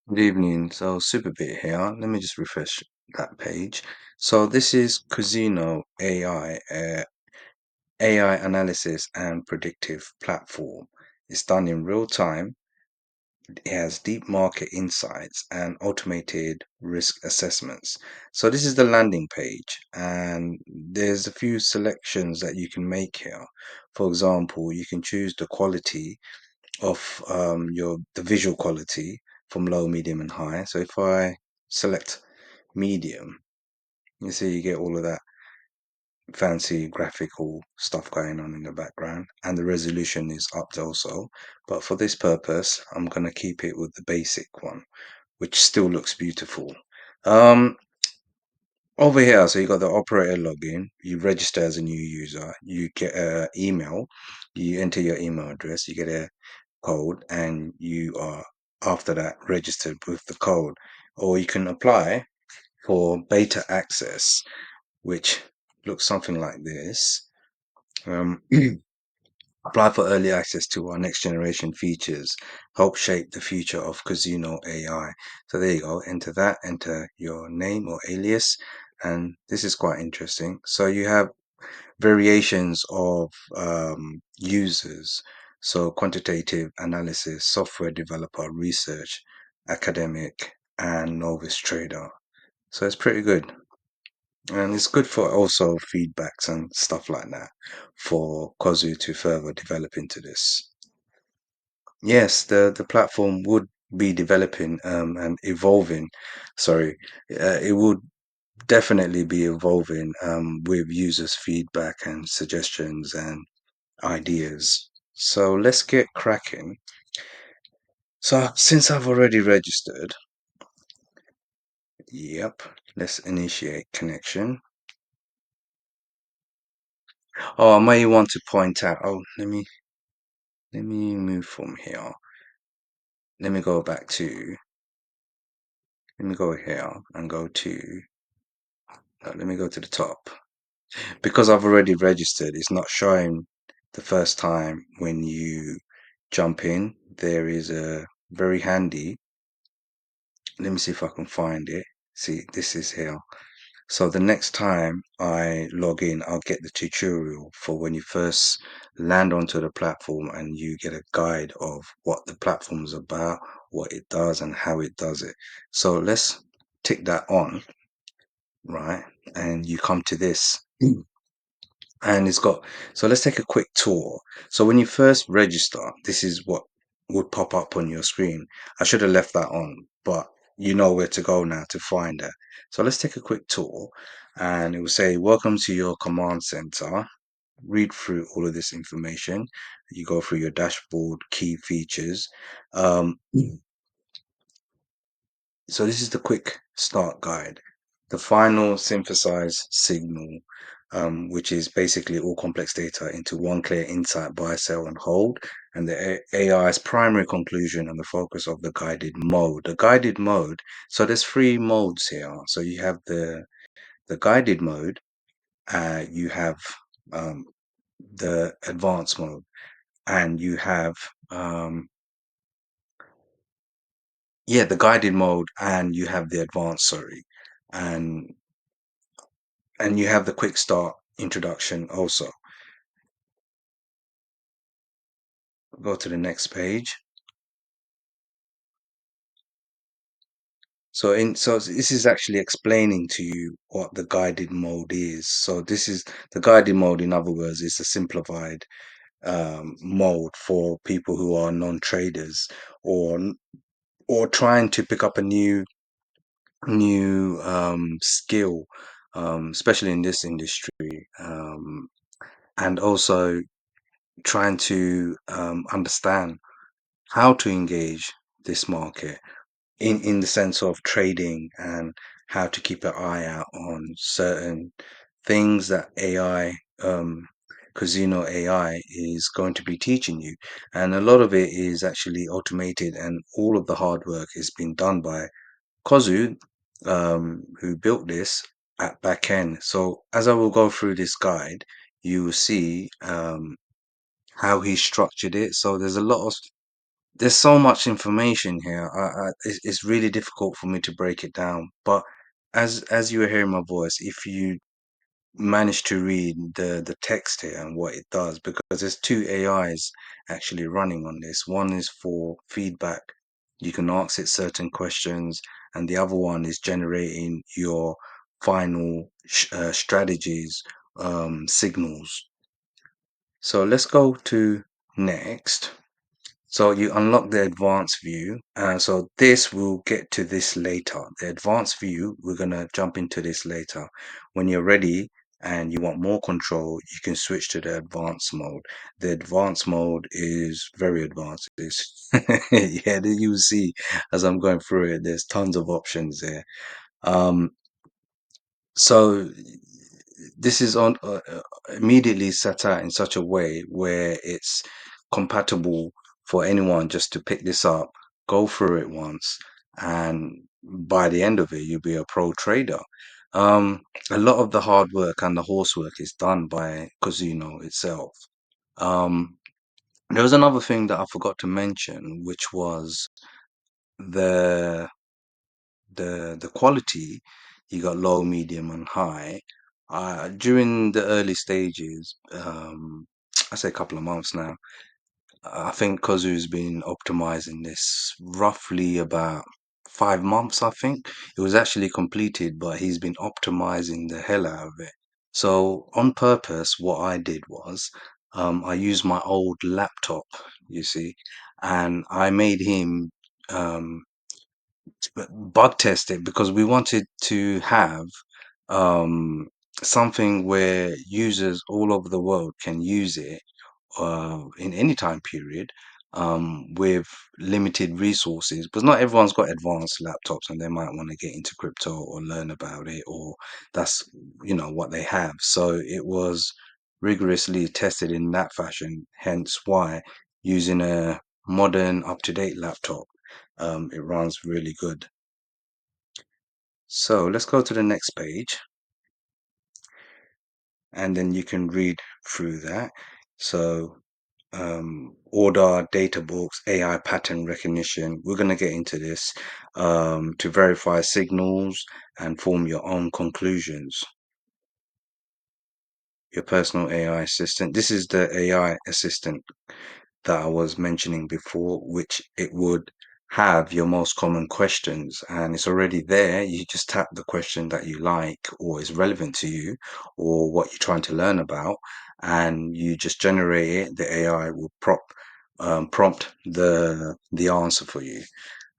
Good evening. So Superbit here. Let me just refresh that page. So this is Kuzino AI, AI analysis and predictive platform. It's done in real time. It has deep market insights and automated risk assessments. So this is the landing page, and there's a few selections that you can make here. For example, you can choose the quality of your the visual quality from low, medium, and high. So if I select medium, you see you get all of that fancy graphical stuff going on in the background, and the resolution is upped also. But for this purpose, I'm going to keep it with the basic one, which still looks beautiful. Um, Over here, so you got the operator login. You register as a new user. You get an email. You enter your email address. You get a code, and you are after that registered with the code. Or you can apply for beta access, which looks something like this. Um, apply for early access to our next generation features, help shape the future of Kuzino AI. So there you go. Enter that, enter your name or alias, and this is quite interesting. So you have variations of users. So quantitative analysis, software developer, research, academic, and novice trader. So it's pretty good. And it's good for also feedbacks and stuff like that for Kozu to further develop into this. Yes, the platform would be developing and evolving. Sorry, it would definitely be evolving with users' feedback and suggestions and ideas. So let's get cracking. So since I've already registered, yep, let's initiate connection. Oh, I may want to point out. Oh, let me move from here. Let me go back to. Let me go here and go to. Let me go to the top. Because I've already registered, it's not showing the first time when you jump in. There is a very handy. Let me see if I can find it. See, this is here. So the next time I log in, I'll get the tutorial for when you first land onto the platform, and you get a guide of what the platform is about, what it does, and how it does it. So let's tick that on, right? And you come to this. And it's got, so let's take a quick tour. So when you first register, this is what would pop up on your screen. I should have left that on, but you know where to go now to find it. So let's take a quick tour, and it will say welcome to your command center. Read through all of this information. You go through your dashboard, key features. um, so this is the quick start guide. The final synthesized signal, which is basically all complex data into one clear insight, buy, sell, and hold, and the AI's primary conclusion and the focus of the guided mode. The guided mode, so there's three modes here. So you have the guided mode, you have um, the advanced mode, and you have yeah, the guided mode, and you have the advanced, sorry. And you have the quick start introduction also. Go to the next page. So this is actually explaining to you what the guided mode is. So this is the guided mode, in other words, is a simplified mode for people who are non-traders, or trying to pick up a new skill, especially in this industry, and also trying to understand how to engage this market in the sense of trading, and how to keep an eye out on certain things that AI, Casino AI, is going to be teaching you. And a lot of it is actually automated, and all of the hard work is being done by Kozu, who built this at back end. So as I will go through this guide, you will see how he structured it. So there's a lot of there's so much information here. It's really difficult for me to break it down. But as you were hearing my voice, if you manage to read the text here and what it does, because there's two AIs actually running on this. One is for feedback. You can ask it certain questions, and the other one is generating your final strategies, signals. So let's go to next. So you unlock the advanced view. So this, we'll get to this later. The advanced view, we're going to jump into this later. When you're ready and you want more control, you can switch to the advanced mode. The advanced mode is very advanced. It's yeah, you will see as I'm going through it, there's tons of options there. Um, so this is on immediately set out in such a way where it's compatible for anyone just to pick this up, go through it once, and by the end of it, you'll be a pro trader. Um, a lot of the hard work and the horsework is done by Kuzino itself. Um, there was another thing that I forgot to mention, which was the the quality. You got low, medium, and high. During the early stages, I say a couple of months now. I think Kozu's been optimizing this roughly about 5 months. I think it was actually completed, but he's been optimizing the hell out of it. So on purpose, what I did was, I used my old laptop, you see, and I made him. Um, bug test it because we wanted to have um, something where users all over the world can use it in any time period with limited resources. Because not everyone's got advanced laptops and they might want to get into crypto or learn about it, or that's what they have. So it was rigorously tested in that fashion. Hence why using a modern, up-to-date laptop, it runs really good. So let's go to the next page and then you can read through that. So, order, data books, AI pattern recognition. We're going to get into this to verify signals and form your own conclusions. Your personal AI assistant. This is the AI assistant that I was mentioning before, which it would have your most common questions and it's already there. You just tap the question that you like or is relevant to you or what you're trying to learn about, and you just generate it. The AI will prompt the answer for you.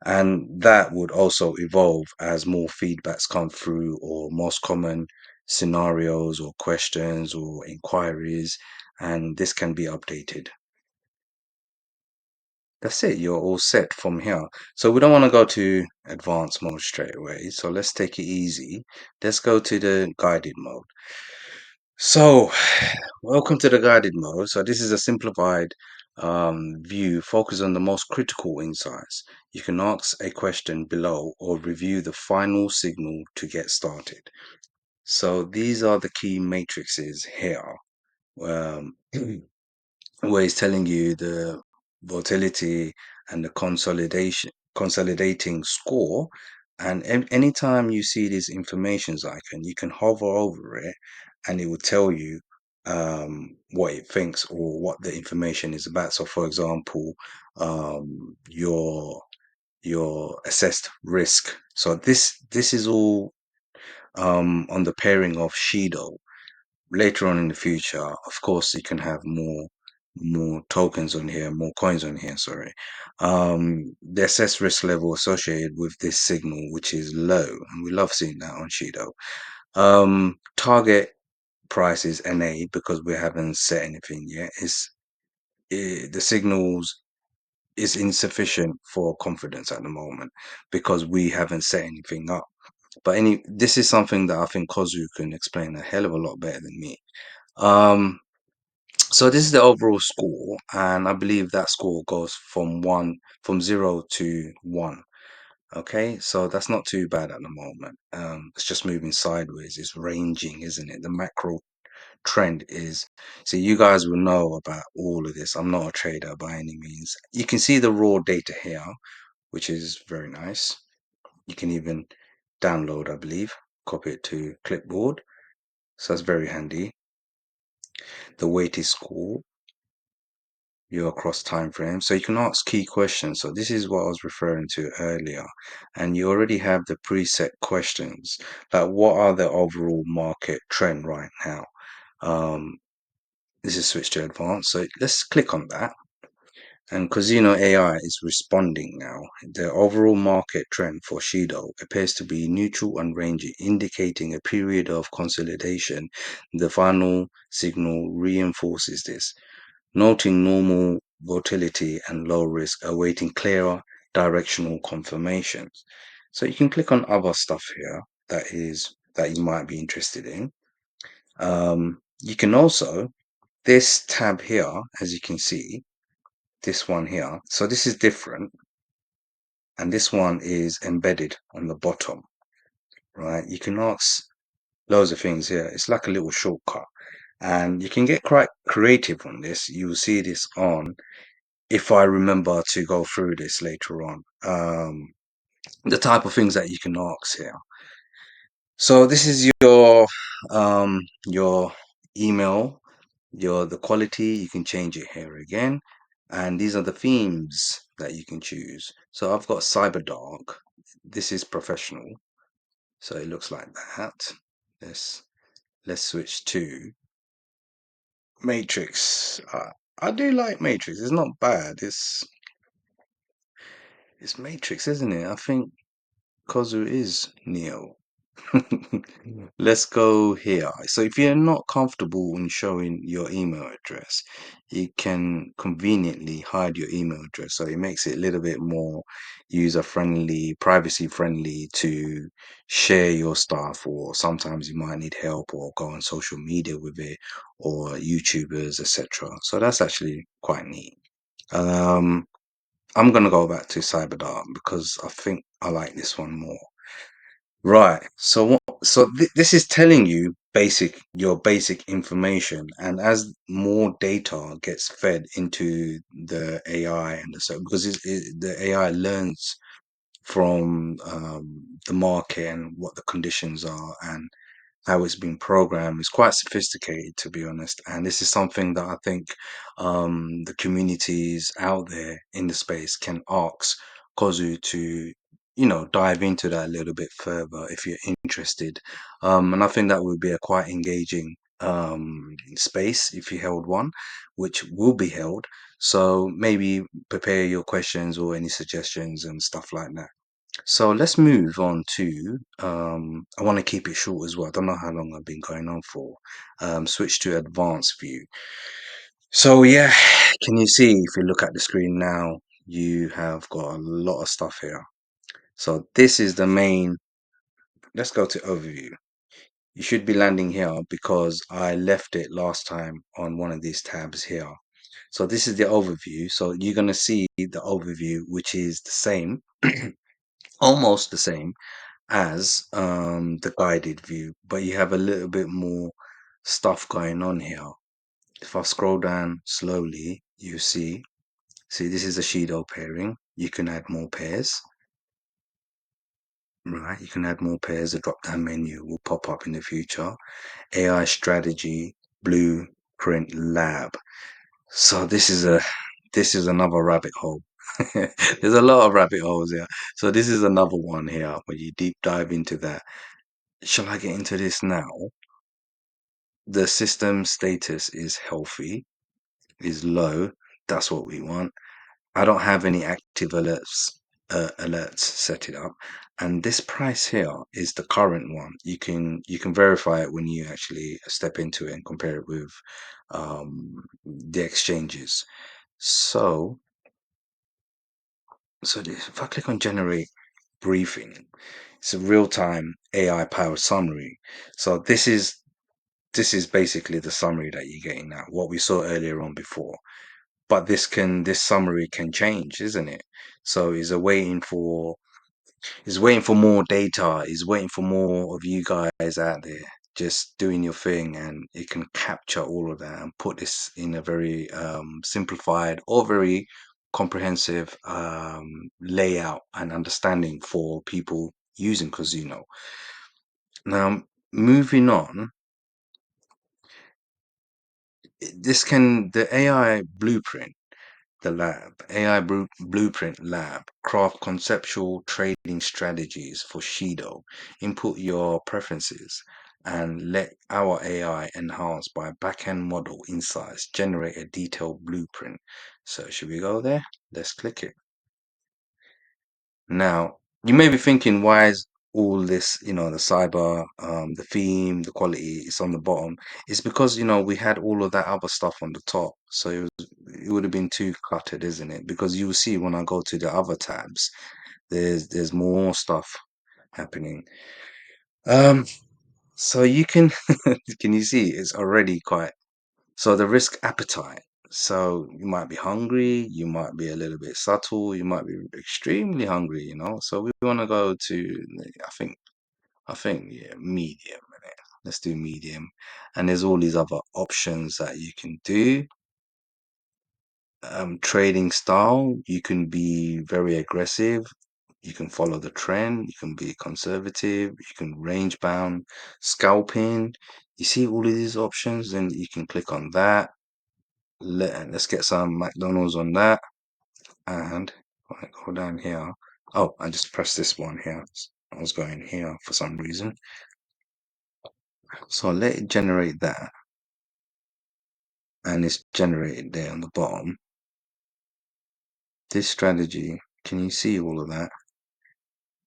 And that would also evolve as more feedbacks come through or most common scenarios or questions or inquiries, and this can be updated. That's it. You're all set from here. So we don't want to go to advanced mode straight away. So let's take it easy. Let's go to the guided mode. So welcome to the guided mode. So this is a simplified view. Focus on the most critical insights. You can ask a question below or review the final signal to get started. So these are the key matrices here. Um, where it's telling you the volatility and the consolidating score. And anytime you see this information icon, you can hover over it and it will tell you what it thinks or what the information is about. So, for example, your assessed risk. So this is all on the pairing of Shido. Later on in the future, of course, you can have more tokens on here, more coins on here, sorry. The assessed risk level associated with this signal, which is low, and we love seeing that on Shido. Target price is NA because we haven't set anything yet. The signals is insufficient for confidence at the moment because we haven't set anything up. But this is something that I think Kozu can explain a hell of a lot better than me. Um, So this is the overall score, and I believe that score goes from 0 to 1. Okay, so that's not too bad at the moment. It's just moving sideways. It's ranging, isn't it? The macro. trend is, so you guys will know about all of this. I'm not a trader by any means. You can see the raw data here, which is very nice. You can even download, I believe, copy it to clipboard. So that's very handy. The weighted score, your across time frame. So you can ask key questions. So this is what I was referring to earlier. And you already have the preset questions. Like what are the overall market trend right now? This is switch to advanced. So let's click on that. And Kuzino AI is responding now. The overall market trend for Shido appears to be neutral and ranging, indicating a period of consolidation. The final signal reinforces this, noting normal volatility and low risk, awaiting clearer directional confirmations. So you can click on other stuff here that you might be interested in. You can also, this tab here, as you can see, this one here. So this is different, and this one is embedded on the bottom, right? You can ask loads of things here. It's like a little shortcut, and you can get quite creative on this. You will see this on if I remember to go through this later on. The type of things that you can ask here. So this is your email, your the quality. You can change it here again, and these are the themes that you can choose. So I've got cyber dark. This is professional, so it looks like that. Let's let's switch to matrix. I do like matrix. It's not bad. It's matrix, isn't it? I think Kozu is Neo. Let's go here. So if you're not comfortable in showing your email address, you can conveniently hide your email address. So it makes it a little bit more user friendly, privacy friendly to share your stuff, or sometimes you might need help or go on social media with it or YouTubers, etc. So that's actually quite neat. Um, I'm gonna go back to CyberDart because I think I like this one more. Right. So this is telling you your basic information, and as more data gets fed into the AI and so because the AI learns from the market and what the conditions are and how it's been programmed is quite sophisticated, to be honest. And this is something that I think the communities out there in the space can ask Kozu to, dive into that a little bit further if you're interested. And I think that would be a quite engaging space if you held one, which will be held. So maybe prepare your questions or any suggestions and stuff like that. So let's move on to, I want to keep it short as well. I don't know how long I've been going on for. Switch to advanced view. So yeah, can you see if you look at the screen now, you have got a lot of stuff here. So this is the main, let's go to overview. You should be landing here because I left it last time on one of these tabs here. So this is the overview. So you're going to see the overview, which is the same, almost the same as the guided view, but you have a little bit more stuff going on here. If I scroll down slowly, you see this is a Shido pairing. You can add more pairs, right? You can add more pairs. The drop down menu will pop up in the future. AI strategy, blueprint lab. So this is another rabbit hole. There's a lot of rabbit holes here. So this is another one here where you deep dive into that. Shall I get into this now? The system status is healthy, is low. That's what we want. I don't have any active alerts set it up, and this price here is the current one. You can verify it when you actually step into it and compare it with the exchanges. So if I click on generate briefing, it's a real time AI powered summary. So this is basically the summary that you're getting now, what we saw earlier on before. But this summary can change, isn't it? So he's waiting for more data, he's waiting for more of you guys out there just doing your thing, and it can capture all of that and put this in a very simplified or very comprehensive layout and understanding for people using Kuzino. Now, moving on, the AI blueprint, the blueprint lab, craft conceptual trading strategies for Shido. Input your preferences and let our AI, enhanced by backend model insights, generate a detailed blueprint. So, should we go there? Let's click it. Now, you may be thinking, why is all this, the cyber, the theme, the quality is on the bottom? It's because, we had all of that other stuff on the top. So it would have been too cluttered, isn't it? Because you will see when I go to the other tabs, there's more stuff happening. Um, so you can can you see it's already quite, so the risk appetite. So you might be hungry, you might be a little bit subtle, you might be extremely hungry, So we want to go to, I think, yeah, medium. Let's do medium. And there's all these other options that you can do. Trading style, you can be very aggressive, you can follow the trend, you can be conservative, you can range bound, scalping. You see all of these options, and you can click on that. Let's get some McDonald's on that, and I go down here. Oh, I just pressed this one here. I was going here for some reason. So I'll let it generate that, and it's generated there on the bottom. This strategy, can you see all of that?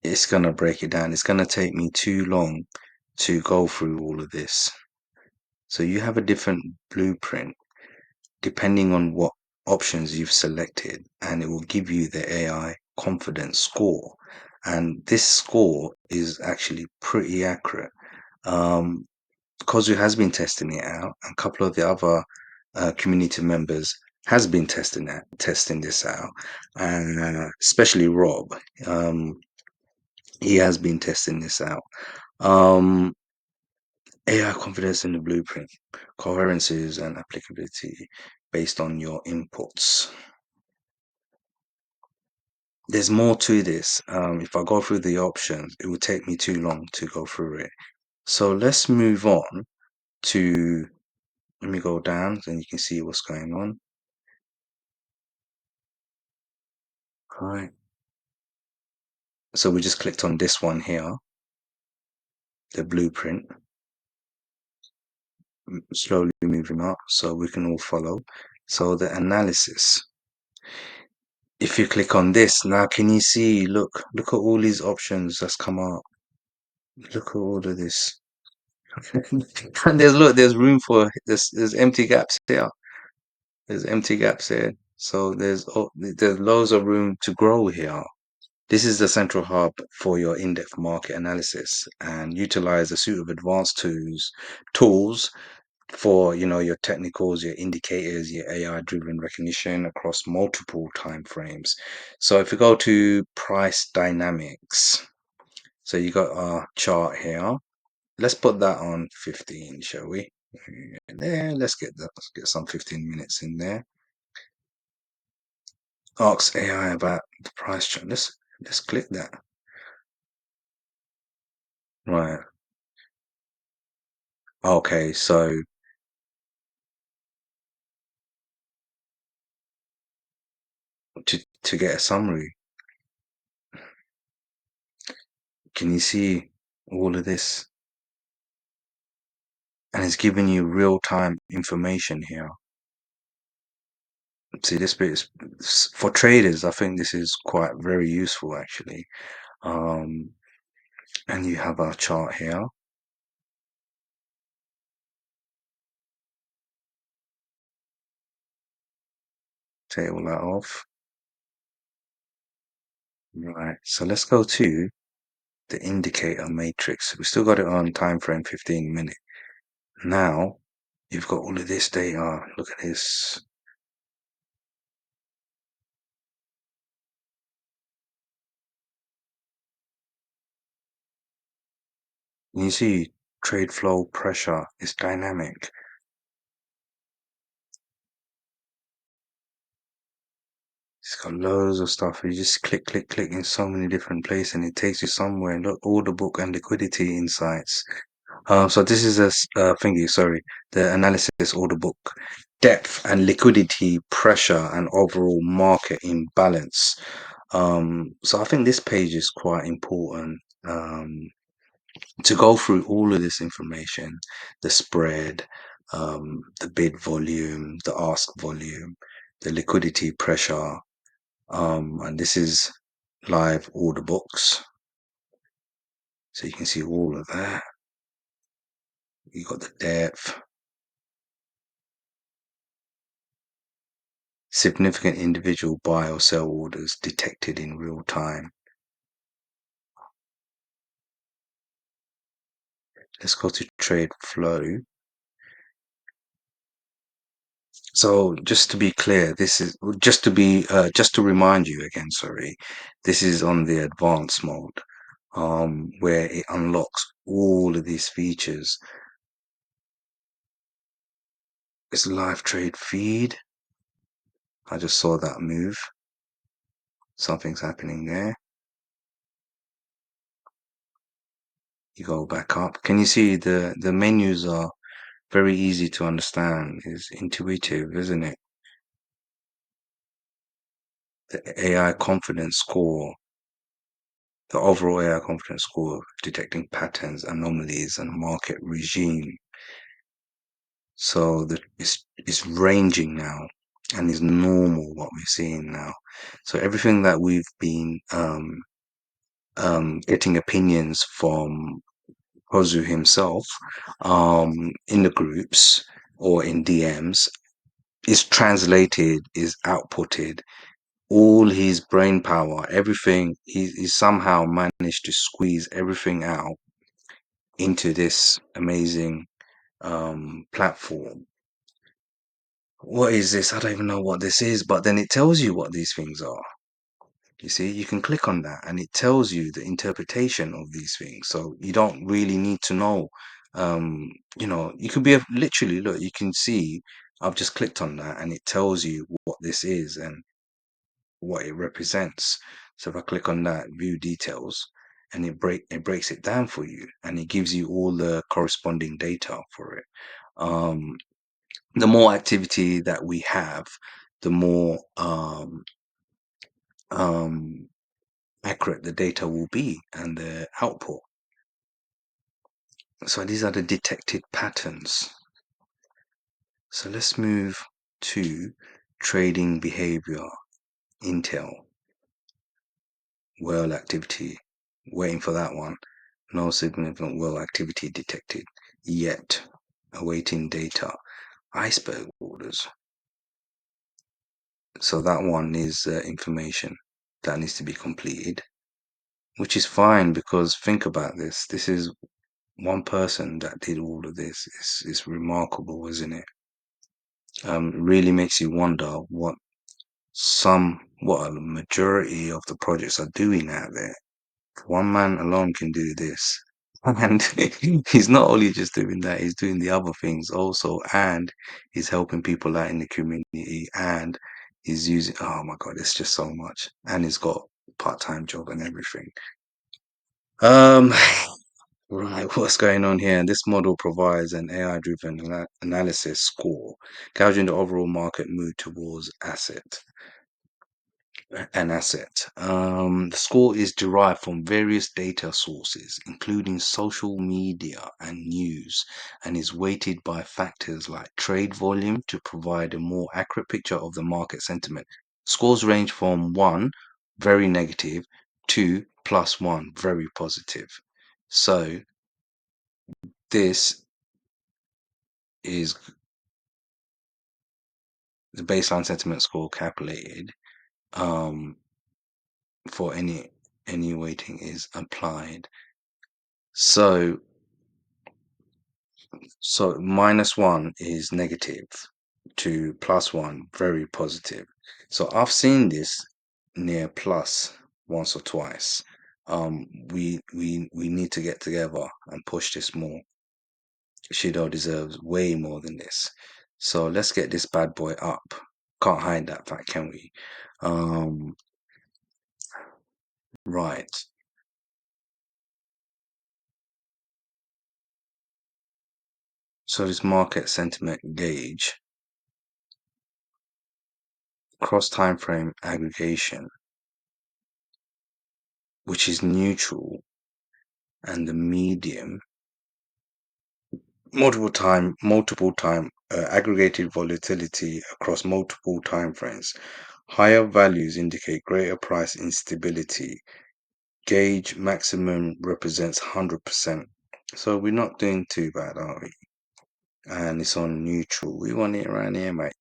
It's gonna break it down. It's gonna take me too long to go through all of this. So you have a different blueprint depending on what options you've selected, and it will give you the AI confidence score. And this score is actually pretty accurate. Kozu has been testing it out, and a couple of the other community members has been testing this out, and especially Rob, he has been testing this out. Um, AI confidence in the blueprint, coherences and applicability based on your inputs. There's more to this. If I go through the options, it would take me too long to go through it. So let's move on to, let me go down, then you can see what's going on. All right. So we just clicked on this one here, the blueprint, slowly moving up so we can all follow. So the analysis. If you click on this, now can you see, look at all these options that's come up. Look at all of this. And there's room for, there's empty gaps here. There's empty gaps here. So there's loads of room to grow here. This is the central hub for your in-depth market analysis, and utilize a suite of advanced tools for, your technicals, your indicators, your AI-driven recognition across multiple time frames. So if you go to price dynamics, so you got our chart here. Let's put that on 15, shall we? There, let's get that. Let's get some 15 minutes in there. Ask AI about the price chart. Let's click that. Right. Okay, so to get a summary, can you see all of this? And it's giving you real-time information here. See, this bit is for traders. I think this is quite very useful actually. Um, and you have our chart here. Take all that off. Right. So let's go to the indicator matrix. We still got it on time frame 15 minutes. Now you've got all of this data. Look at this. You see trade flow pressure. It's dynamic. It's got loads of stuff. You just click, click, click in so many different places, and it takes you somewhere. Look, order book and liquidity insights. So this is thingy. Sorry, the analysis order book, depth and liquidity pressure, and overall market imbalance. So I think this page is quite important. To go through all of this information, the spread, the bid volume, the ask volume, the liquidity pressure, and this is live order books. So you can see all of that. You got the depth, significant individual buy or sell orders detected in real time. Let's go to trade flow. So just to be clear, this is just to remind you again, sorry, this is on the advanced mode, where it unlocks all of these features. It's live trade feed. I just saw that move. Something's happening there. You go back up. Can you see the menus are very easy to understand? It's intuitive, isn't it? The AI confidence score, the overall AI confidence score, detecting patterns, anomalies, and market regime. So it's ranging now, and is normal what we're seeing now. So everything that we've been getting opinions from Hozu himself in the groups or in DMs is translated, is outputted. All his brain power, everything, he somehow managed to squeeze everything out into this amazing platform. What is this? I don't even know what this is, but then it tells you what these things are. You see, you can click on that and it tells you the interpretation of these things. So you don't really need to know. You could be literally look, you can see I've just clicked on that and it tells you what this is and what it represents. So if I click on that, view details, and it breaks it down for you and it gives you all the corresponding data for it. Um, the more activity that we have, the more um, accurate the data will be and the output. So these are the detected patterns. So let's move to trading behavior, Intel, whale activity. Waiting for that one. No significant whale activity detected yet. Awaiting data. Iceberg orders. So that one is information that needs to be completed, which is fine because think about this. This is one person that did all of this. It's remarkable, isn't it? Really makes you wonder what a majority of the projects are doing out there. One man alone can do this. And he's not only just doing that, he's doing the other things also, and he's helping people out in the community, and he's using, oh my God, it's just so much. And he's got part-time job and everything. Um, right, what's going on here? This model provides an AI-driven analysis score, gauging the overall market mood towards an asset. The score is derived from various data sources, including social media and news, and is weighted by factors like trade volume to provide a more accurate picture of the market sentiment. Scores range from 1, very negative, to +1, very positive. So this is the baseline sentiment score calculated um, for any weighting is applied. So -1 is negative to +1, very positive. So I've seen this near plus once or twice. We need to get together and push this more. Shido deserves way more than this. So let's get this bad boy up. Can't hide that fact, can we? Um, right. So this market sentiment gauge, cross time frame aggregation, which is neutral, and the medium, multiple time aggregated volatility across multiple time frames. Higher values indicate greater price instability. Gauge maximum represents 100%. So we're not doing too bad, are we? And it's on neutral. We want it around here, mate.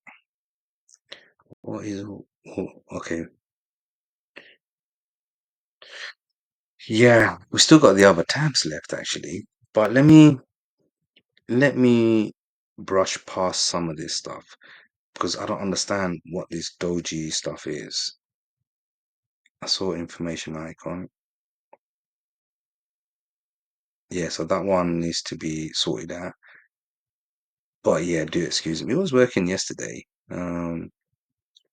What is okay? Yeah, we still got the other tabs left actually. But let me brush past some of this stuff because I don't understand what this doji stuff is. I saw information icon. Yeah, so that one needs to be sorted out. But yeah, do excuse me. It was working yesterday.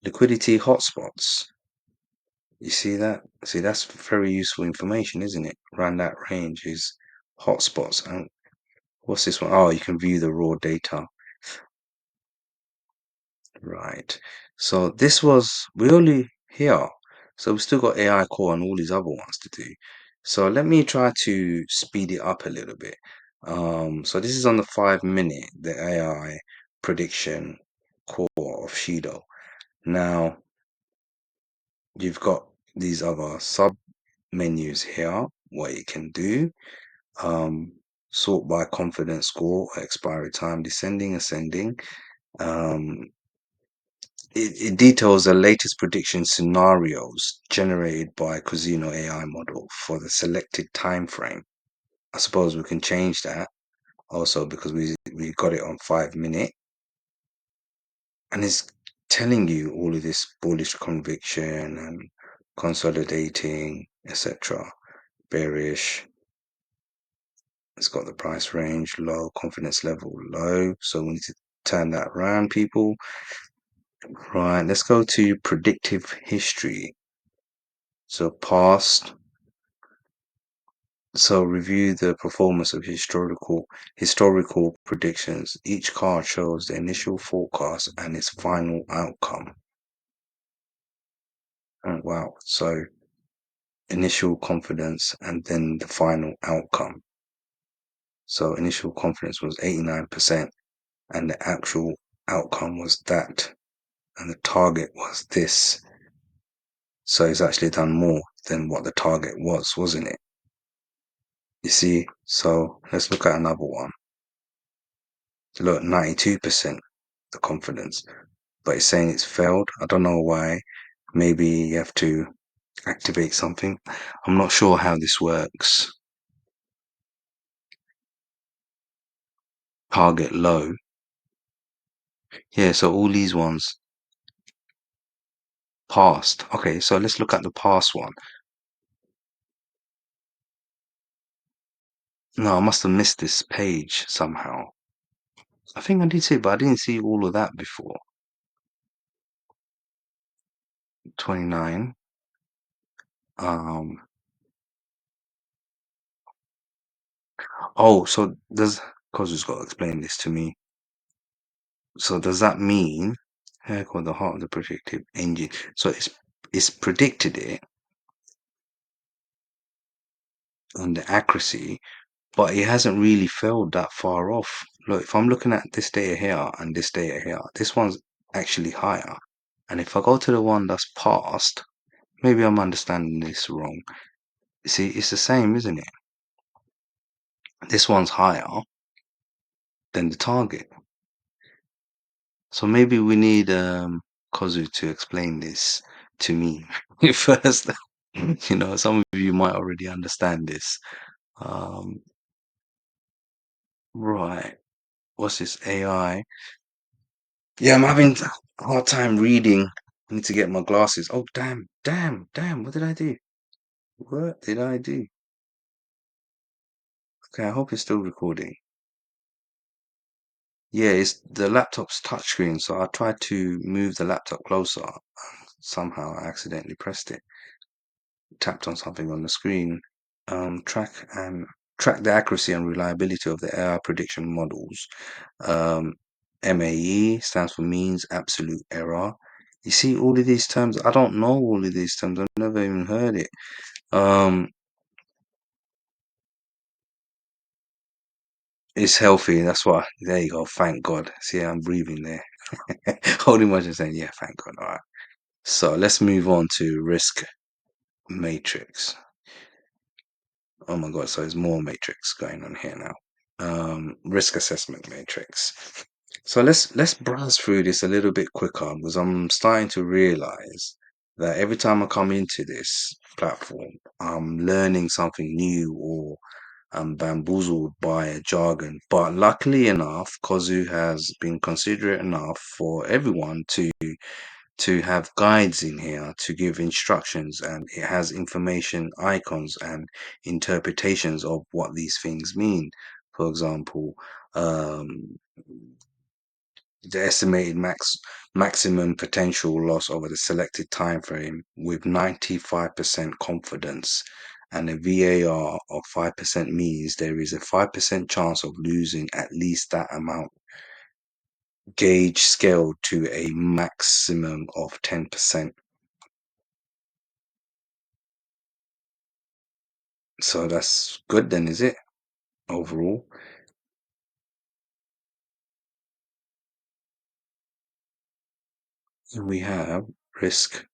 Liquidity hotspots. You see that? See, that's very useful information, isn't it? Around that range is hotspots. And what's this one? Oh, you can view the raw data. Right. So this was we only here. So we've still got AI core and all these other ones to do. So let me try to speed it up a little bit. So this is on the 5 minute, the AI prediction core of Shido. Now you've got these other sub menus here, what it can do. Um, sort by confidence score, expiry time, descending, ascending. Um, it details the latest prediction scenarios generated by Kuzino AI model for the selected time frame. I suppose we can change that also because we got it on 5 minute, and it's telling you all of this bullish conviction and consolidating, etc. Bearish. It's got the price range low, confidence level low. So we need to turn that around, people. Right, let's go to predictive history. So past. So review the performance of historical predictions. Each card shows the initial forecast and its final outcome. Oh, wow. So initial confidence and then the final outcome. So initial confidence was 89% and the actual outcome was that. And the target was this. So it's actually done more than what the target was, wasn't it? You see? So let's look at another one. Look, 92% the confidence, but it's saying it's failed. I don't know why. Maybe you have to activate something. I'm not sure how this works. Target low. Yeah, so all these ones passed. Okay, so let's look at the past one. No, I must have missed this page somehow. I think I did see it, but I didn't see all of that before. 29. Um, oh, so does Kozu's got to explain this to me. So does that mean here called the heart of the predictive engine? So it's predicted it and the accuracy, but it hasn't really failed that far off. Look, if I'm looking at this data here and this data here, this one's actually higher. And if I go to the one that's past, maybe I'm understanding this wrong. See, it's the same, isn't it? This one's higher than the target. So maybe we need Kozu to explain this to me first. Some of you might already understand this. Um, right. What's this AI? Yeah, I'm having a hard time reading. I need to get my glasses. Oh, damn, damn, damn. What did I do? What did I do? Okay, I hope it's still recording. Yeah, it's the laptop's touchscreen, so I tried to move the laptop closer. Somehow I accidentally pressed it, tapped on something on the screen. Track and track the accuracy and reliability of the AI prediction models. Um, MAE stands for means absolute error. You see all of these terms. I don't know all of these terms. I've never even heard it. Um, it's healthy. That's why. There you go. Thank God. See, I'm breathing there. Holding much and saying, yeah, thank God. All right. So let's move on to risk matrix. Oh my God. So there's more matrix going on here now. Risk assessment matrix. So let's browse through this a little bit quicker because I'm starting to realize that every time I come into this platform, I'm learning something new or I'm bamboozled by a jargon. But luckily enough, Kozu has been considerate enough for everyone to have guides in here to give instructions, and it has information icons and interpretations of what these things mean. For example, um, the estimated maximum potential loss over the selected time frame with 95% confidence and a VAR of 5% means there is a 5% chance of losing at least that amount, gauge scaled to a maximum of 10%. So that's good then, is it? Overall. And we have risk,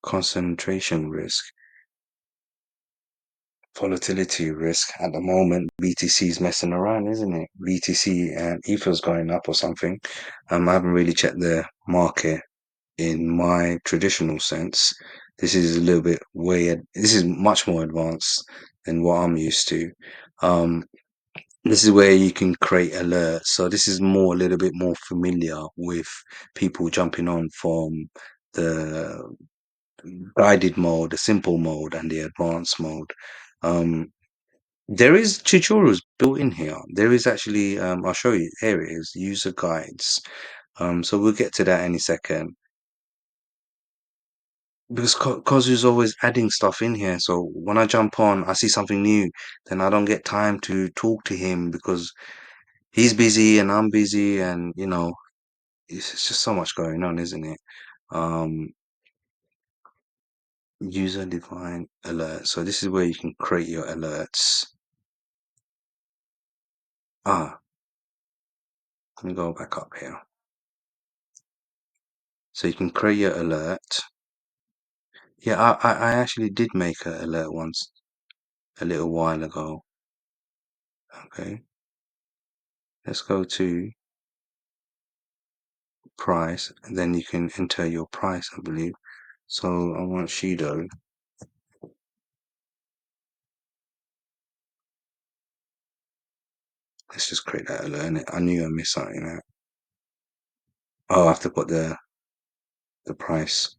concentration risk, volatility risk. At the moment, BTC is messing around, isn't it? BTC and Ether's going up or something. I haven't really checked the market in my traditional sense. This is a little bit way, this is much more advanced than what I'm used to. Um, this is where you can create alerts. So this is more a little bit more familiar with people jumping on from the guided mode, the simple mode, and the advanced mode. Um, there is tutorials built in here. There is actually, I'll show you. Here it is, user guides. So we'll get to that any second. Because Kozu's always adding stuff in here. So when I jump on, I see something new, then I don't get time to talk to him because he's busy and I'm busy, and it's just so much going on, isn't it? Um, user defined alert. So this is where you can create your alerts. Ah, let me go back up here. So you can create your alert. Yeah, I actually did make an alert once a little while ago. Okay, let's go to price, and then you can enter your price, I believe. So I want Shido. Let's just create that alert. Innit? I knew I missed something there. Oh, I have to put the price.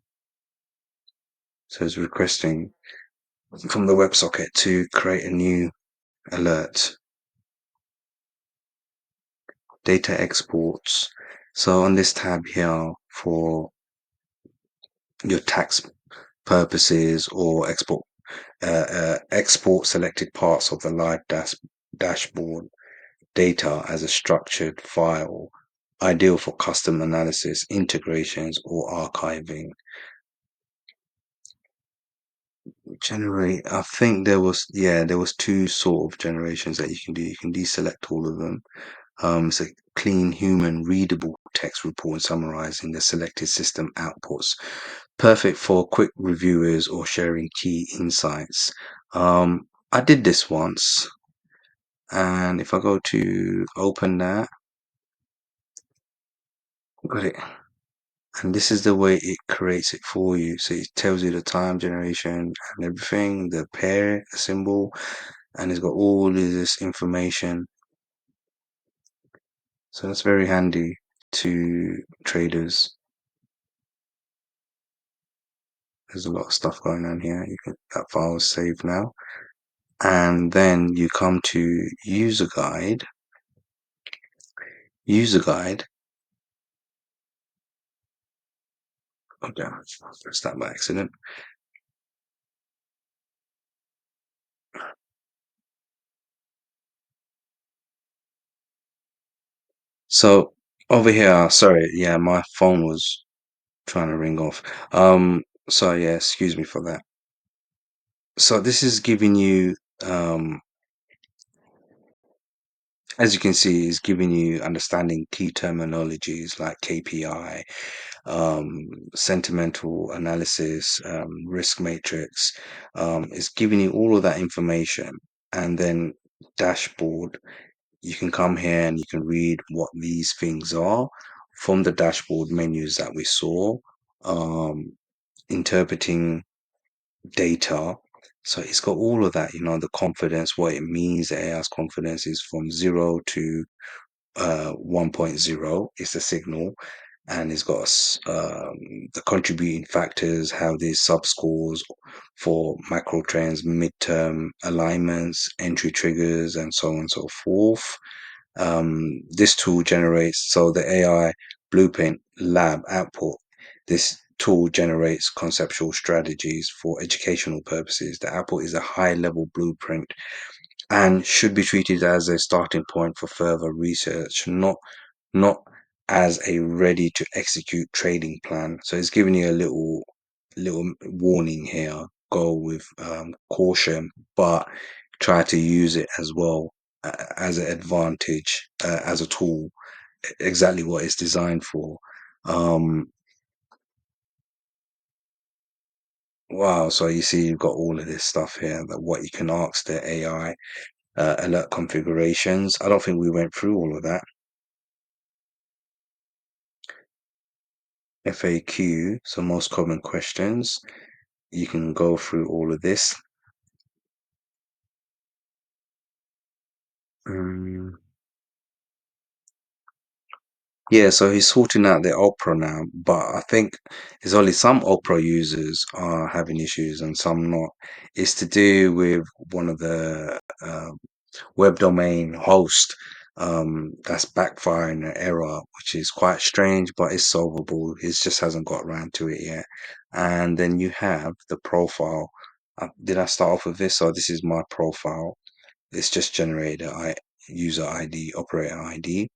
So it's requesting from the WebSocket to create a new alert. Data exports. So on this tab here for your tax purposes or export selected parts of the live dashboard data as a structured file, ideal for custom analysis, integrations, or archiving. Generate, I think there was two sort of generations that you can do. You can deselect all of them. It's a clean, human, readable text report summarizing the selected system outputs. Perfect for quick reviewers or sharing key insights. I did this once, and if I go to open that, got it. And this is the way it creates it for you. So it tells you the time, generation, and everything, the pair, the symbol, and it's got all of this information. So that's very handy to traders. There's a lot of stuff going on here. That file is saved now. And then you come to user guide. User guide. Okay, I pressed that by accident. So over here, sorry, yeah, my phone was trying to ring off. So yeah, excuse me for that. So this is giving you, um, as you can see, is giving you understanding key terminologies like KPI, sentimental analysis, risk matrix. It's giving you all of that information, and then dashboard. You can come here and you can read what these things are from the dashboard menus that we saw. Um, Interpreting data. So it's got all of that, the confidence, what it means. The AI's confidence is from 1.0 is the signal, and it's got the contributing factors, how these subscores for macro trends, midterm alignments, entry triggers, and so on and so forth. This tool generates, so the AI Blueprint Lab output, this tool generates conceptual strategies for educational purposes. The output is a high level blueprint and should be treated as a starting point for further research, not as a ready to execute trading plan. So it's giving you a little warning here. Go with caution, but try to use it as well as an advantage, as a tool, exactly what it's designed for. Um, wow, so you see you've got all of this stuff here, that what you can ask the AI, alert configurations. I don't think we went through all of that. FAQ, so most common questions. You can go through all of this. Um, yeah, so he's sorting out the Opera now, but I think it's only some Opera users are having issues and some not. It's to do with one of the web domain host, that's backfiring an error, which is quite strange, but it's solvable. It just hasn't got around to it yet. And then you have the profile. Did I start off with this? So this is my profile. It's just generated user ID, operator ID,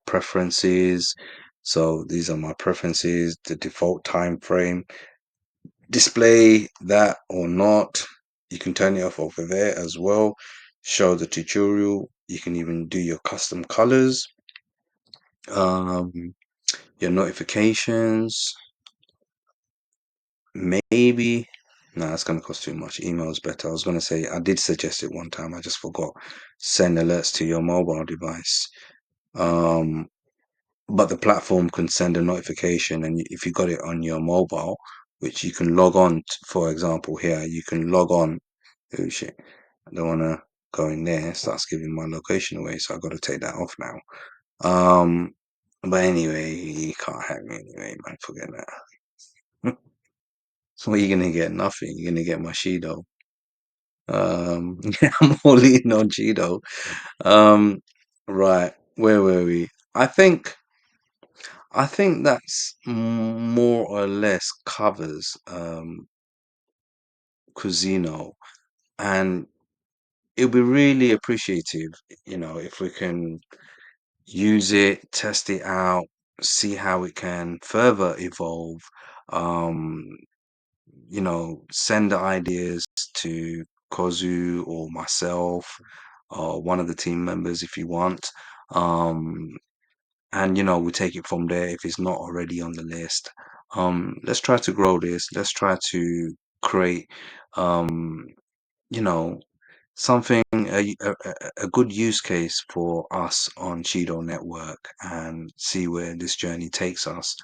preferences. So these are my preferences, the default time frame, display that or not. You can turn it off over there as well. Show the tutorial. You can even do your custom colors, um, your notifications. Maybe, no, that's going to cost too much. Email is better. I was going to say, I did suggest it one time. I just forgot. Send alerts to your mobile device. Um, but the platform can send a notification, and if you got it on your mobile, which you can log on, for example, here, you can log on. Oh shit. I don't want to go in there. It starts giving my location away, so I've got to take that off now. Um, but anyway, you can't hack me anyway, man. Forget that. So what are you gonna get? Nothing. You're gonna get my Shido. I'm all in on Shido. Um, right. Where were we? I think I think that's more or less covers Kuzino, and it'll be really appreciative, if we can use it, test it out, see how it can further evolve. Um, send the ideas to Kozu or myself or one of the team members if you want. Um, and we take it from there if it's not already on the list. Let's try to grow this. Let's try to create, um, you know, something, a good use case for us on Cheeto Network, and see where this journey takes us.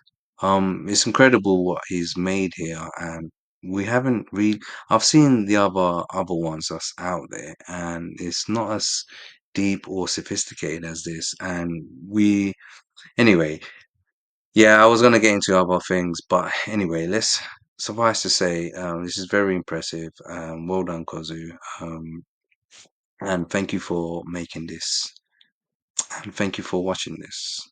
It's incredible what he's made here, and we haven't really. I've seen the other ones that's out there, and it's not as deep or sophisticated as this. And we, anyway, yeah, I was gonna get into other things, but anyway, let's suffice to say, this is very impressive. Well done, Kozu. And thank you for making this. And thank you for watching this.